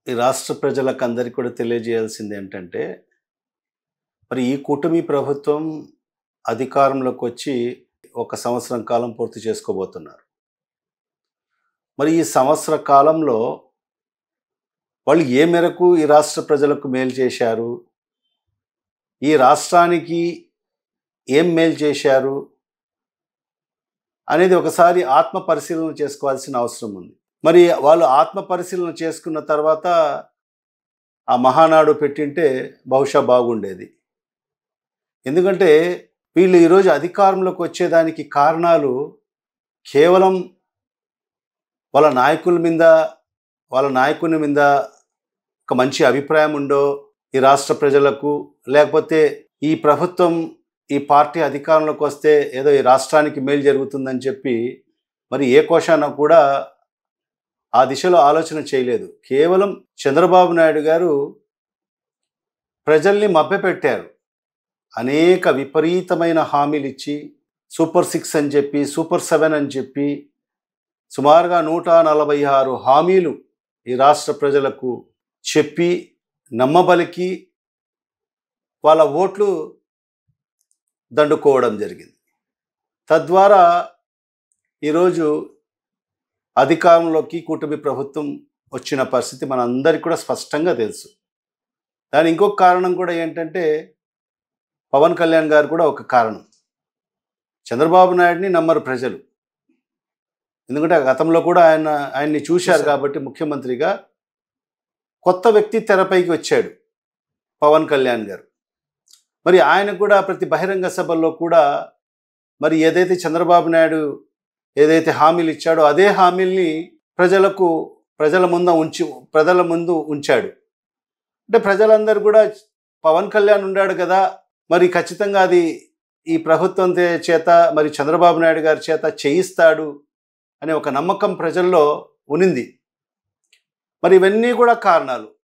ఈ రాష్ట్ర ప్రజలకు అందరికీ కూడా తెలియజేయాల్సింది ఏంటంటే, మరి ఈ కూటమి ప్రభుత్వం అధికారంలోకి వచ్చి ఒక సంవత్సరం కాలం పూర్తి చేసుకోబోతున్నారు. మరి ఈ సంవత్సర కాలంలో వాళ్ళు ఏ మేరకు ఈ రాష్ట్ర ప్రజలకు మేలు చేశారు? ఈ రాష్ట్రానికి ఏం మేలు చేశారు? అనేది ఒకసారి ఆత్మ పరిశీలన చేసుకోవాల్సిన అవసరం ఉంది. మరి వాళ్ళు ఆత్మ పరిశీలన చేసుకున్న తర్వాత ఆ మహానాడు పెట్టింటే బహుశా బాగుండేది. ఎందుకంటే వీళ్ళు ఈరోజు అధికారంలోకి వచ్చేదానికి కారణాలు కేవలం వాళ్ళ నాయకుని మీద ఒక మంచి అభిప్రాయం ఉండో ఈ రాష్ట్ర ప్రజలకు, లేకపోతే ఈ ప్రభుత్వం ఈ పార్టీ అధికారంలోకి వస్తే ఏదో ఈ రాష్ట్రానికి మేలు జరుగుతుందని చెప్పి మరి ఏ కోశాన కూడా ఆ దిశలో ఆలోచన చేయలేదు. కేవలం చంద్రబాబు నాయుడు గారు ప్రజల్ని మభ్యపెట్టారు. అనేక విపరీతమైన హామీలు ఇచ్చి సూపర్ 6 అని చెప్పి, సూపర్ 7 అని చెప్పి సుమారుగా 146 హామీలు ఈ రాష్ట్ర ప్రజలకు చెప్పి నమ్మబలికి వాళ్ళ ఓట్లు దండుకోవడం జరిగింది. తద్వారా ఈరోజు అధికారంలోకి కూటమి ప్రభుత్వం వచ్చిన పరిస్థితి మనందరికీ కూడా స్పష్టంగా తెలుసు. దాని ఇంకొక కారణం కూడా ఏంటంటే పవన్ కళ్యాణ్ గారు కూడా ఒక కారణం. చంద్రబాబు నాయుడిని నమ్మరు ప్రజలు. ఎందుకంటే గతంలో కూడా ఆయన్ని చూశారు కాబట్టి ముఖ్యమంత్రిగా. కొత్త వ్యక్తి తెరపైకి వచ్చాడు పవన్ కళ్యాణ్ గారు. మరి ఆయన కూడా ప్రతి బహిరంగ సభల్లో కూడా మరి ఏదైతే చంద్రబాబు నాయుడు ఏదైతే హామీలు ఇచ్చాడో అదే హామీల్ని ప్రజల ముందు ఉంచాడు. అంటే ప్రజలందరూ కూడా పవన్ కళ్యాణ్ ఉన్నాడు కదా, మరి ఖచ్చితంగా అది ఈ ప్రభుత్వం చేత మరి చంద్రబాబు నాయుడు గారి చేత చేయిస్తాడు అనే ఒక నమ్మకం ప్రజల్లో ఉనింది. మరి ఇవన్నీ కూడా కారణాలు.